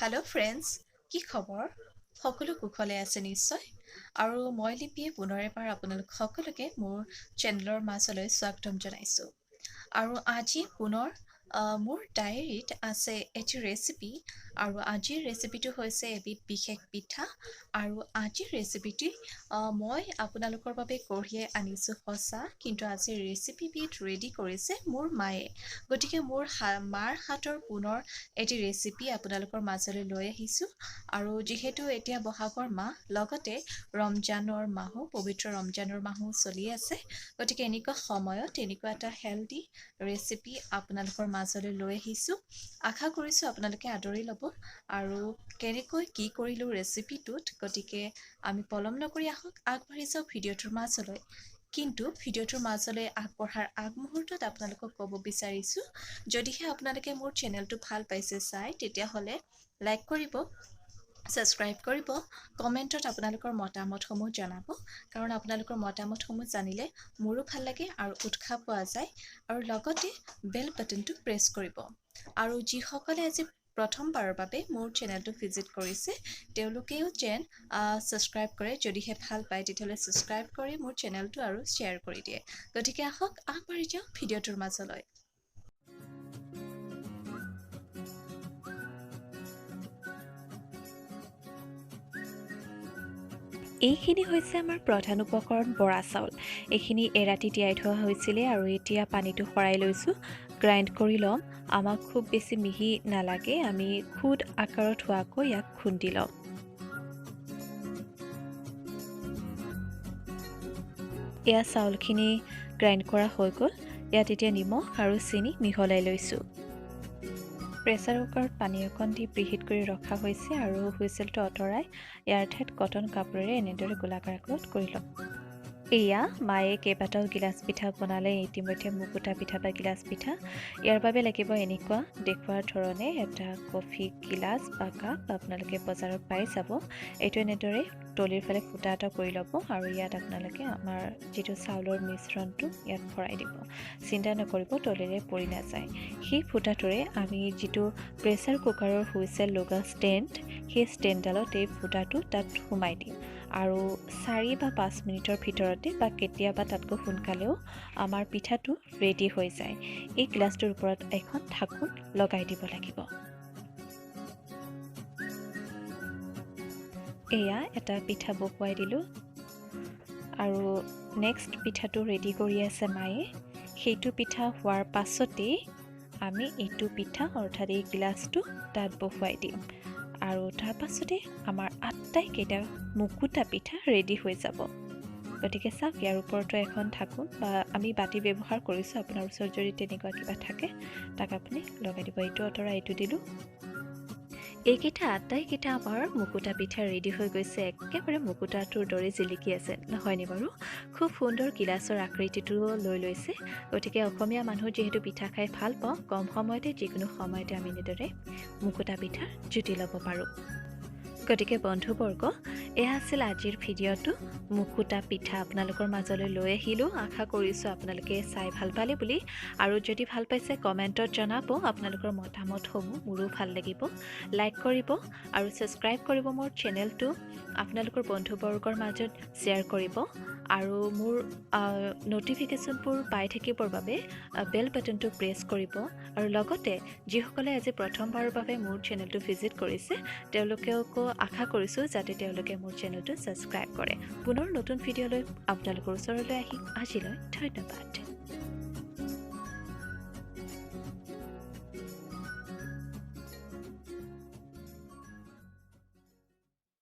Hello' friends, কি খবৰ? সকলো কুশলে আছে নিশ্চয়। আৰু মই লিপিয়ে পুনৰ এবাৰ আপোনালোক সকলোকে মোৰ চেনেলৰ মাজলৈ স্বাগতম জনাইছোঁ। আৰু আজি পুনৰ মোৰ ডায়েৰীত আছে এটি ৰেচিপি। আৰু আজিৰ ৰেচিপিটো হৈছে এবিধ বিশেষ পিঠা। আৰু আজিৰ ৰেচিপিটি মই আপোনালোকৰ বাবে কঢ়িয়াই আনিছোঁ সঁচা, কিন্তু আজিৰ ৰেচিপিবিধ ৰেডি কৰিছে মোৰ মায়ে। গতিকে মোৰ মাৰ হাতৰ পুনৰ এটি ৰেচিপি আপোনালোকৰ মাজলৈ লৈ আহিছোঁ। আৰু যিহেতু এতিয়া বহাগৰ মাহ, লগতে ৰমজানৰ মাহো, পবিত্ৰ ৰমজানৰ মাহো চলি আছে, গতিকে এনেকুৱা সময়ত এনেকুৱা এটা হেল্ডি ৰেচিপি আপোনালোকৰ মাজলৈ লৈ আহিছোঁ। আশা কৰিছোঁ আপোনালোকে আদৰি ল'ব। আৰু কেনেকৈ কি কৰিলোঁ ৰেচিপিটোত, গতিকে আমি পলম নকৰি আগবাঢ়ি যাওঁ ভিডিঅ'টোৰ মাজলৈ। কিন্তু ভিডিঅ'টোৰ মাজলৈ আগবঢ়াৰ আগমুহূৰ্তত আপোনালোকক ক'ব বিচাৰিছোঁ, যদিহে আপোনালোকে মোৰ চেনেলটো ভাল পাইছে চাই, তেতিয়াহ'লে লাইক কৰিব, ছাবস্ক্ৰাইব কৰিব, কমেণ্টত আপোনালোকৰ মতামতসমূহ জনাব। কাৰণ আপোনালোকৰ মতামতসমূহ জানিলে মোৰো ভাল লাগে আৰু উৎসাহ পোৱা যায়। আৰু লগতে বেল বাটনটো প্ৰেছ কৰিব। আৰু যিসকলে আজি প্ৰথমবাৰৰ বাবে মোৰ চেনেলটো ভিজিট কৰিছে, তেওঁলোকেও যেন ছাবস্ক্ৰাইব কৰে। যদিহে ভাল পায় তেতিয়াহ'লে ছাবস্ক্ৰাইব কৰি মোৰ চেনেলটো আৰু শ্বেয়াৰ কৰি দিয়ে। গতিকে আহক আগবাঢ়ি যাওঁ ভিডিঅ'টোৰ মাজলৈ। এইখিনি হৈছে আমাৰ প্ৰধান উপকৰণ বৰা চাউল। এইখিনি এৰাতি তিয়াই থোৱা হৈছিলে আৰু এতিয়া পানীটো সৰাই লৈছোঁ। গ্ৰাইণ্ড কৰি ল'ম। আমাক খুব বেছি মিহি নালাগে, আমি খুদ আকাৰত হোৱাকৈ ইয়াক খুন্দি ল'ম। এয়া চাউলখিনি গ্ৰাইণ্ড কৰা হৈ গ'ল। ইয়াত এতিয়া নিমখ আৰু চেনি মিহলাই লৈছোঁ। প্ৰেছাৰ কুকাৰত পানী অকণ দি প্ৰিহিট কৰি ৰখা হৈছে আৰু হুইচেলটো আঁতৰাই ইয়াৰ ঠাইত কটন কাপোৰেৰে এনেদৰে গোলাকাৰ আকৃতিত কৰি ল'ম। এয়া মায়ে কেইবাটাও গিলাচ পিঠা বনালে, ইতিমধ্যে মুকুতা পিঠা বা গিলাচ পিঠা। ইয়াৰ বাবে লাগিব এনেকুৱা দেখুওৱাৰ ধৰণে এটা কফি গিলাচ বা কাপ আপোনালোকে বজাৰত পাই যাব। এইটো এনেদৰে তলিৰ ফালে ফুটা এটা কৰি ল'ব আৰু ইয়াত আপোনালোকে আমাৰ যিটো চাউলৰ মিশ্ৰণটো ইয়াত ভৰাই দিব। চিন্তা নকৰিব, তলিৰে পৰি নাযায়। সেই ফুটাটোৰে আমি যিটো প্ৰেছাৰ কুকাৰৰ হুইচেল লগা ষ্টেণ্ড, সেই ষ্টেণ্ডডালত এই ফুটাটো তাত সোমাই দিম। আৰু 4 বা 5 মিনিটৰ ভিতৰতে বা কেতিয়াবা তাতকৈ সোনকালেও আমাৰ পিঠাটো ৰেডি হৈ যায়। এই গ্লাছটোৰ ওপৰত এখন ঢাকোন লগাই দিব লাগিব। এয়া এটা পিঠা বহুৱাই দিলোঁ আৰু নেক্সট পিঠাটো ৰেডি কৰি আছে মায়ে। সেইটো পিঠা হোৱাৰ পাছতেই আমি এইটো পিঠা অৰ্থাৎ এই গিলাচটো তাত বহুৱাই দিম। আৰু তাৰ পাছতে আমাৰ আটাইকেইটা মুকুতা পিঠা ৰেডি হৈ যাব। গতিকে চাওক, ইয়াৰ ওপৰতো এখন ঢাকোন বা আমি বাতি ব্যৱহাৰ কৰিছোঁ। আপোনাৰ ওচৰত যদি তেনেকুৱা কিবা থাকে তাক আপুনি লগাই দিব। এইটো আঁতৰাই এইটো দিলোঁ। এইকেইটা আটাইকেইটা আমাৰ মুকুতা পিঠা ৰেডি হৈ গৈছে। একেবাৰে মুকুতাটোৰ দৰে জিলিকি আছে, নহয়নে বাৰু? খুব সুন্দৰ গিলাচৰ আকৃতিটোও লৈ লৈছে। গতিকে অসমীয়া মানুহ যিহেতু পিঠা খাই ভাল পাওঁ, কম সময়তে যিকোনো সময়তে আমি এনেদৰে মুকুতা পিঠা জুতি ল'ব পাৰোঁ। গতিকে বন্ধুবৰ্গ, এয়া আছিল আজিৰ ভিডিঅ'টো। মুকুতা পিঠা আপোনালোকৰ মাজলৈ লৈ আহিলোঁ। আশা কৰিছোঁ আপোনালোকে চাই ভাল পালে বুলি। আৰু যদি ভাল পাইছে কমেণ্টত জনাব আপোনালোকৰ মতামতসমূহ, মোৰো ভাল লাগিব। লাইক কৰিব আৰু ছাবস্ক্ৰাইব কৰিব মোৰ চেনেলটো। আপোনালোকৰ বন্ধুবৰ্গৰ মাজত শ্বেয়াৰ কৰিব আৰু মোৰ ন'টিফিকেশ্যনবোৰ পাই থাকিবৰ বাবে বেল বাটনটো প্ৰেছ কৰিব। আৰু লগতে যিসকলে আজি প্ৰথমবাৰৰ বাবে মোৰ চেনেলটো ভিজিট কৰিছে, তেওঁলোকেও আশা কৰিছোঁ যাতে তেওঁলোকে মোৰ চেনেলটো ছাবস্ক্ৰাইব কৰে। পুনৰ নতুন ভিডিঅ'লৈ আপোনালোকৰ ওচৰলৈ আহিম। আজিলৈ ধন্যবাদ।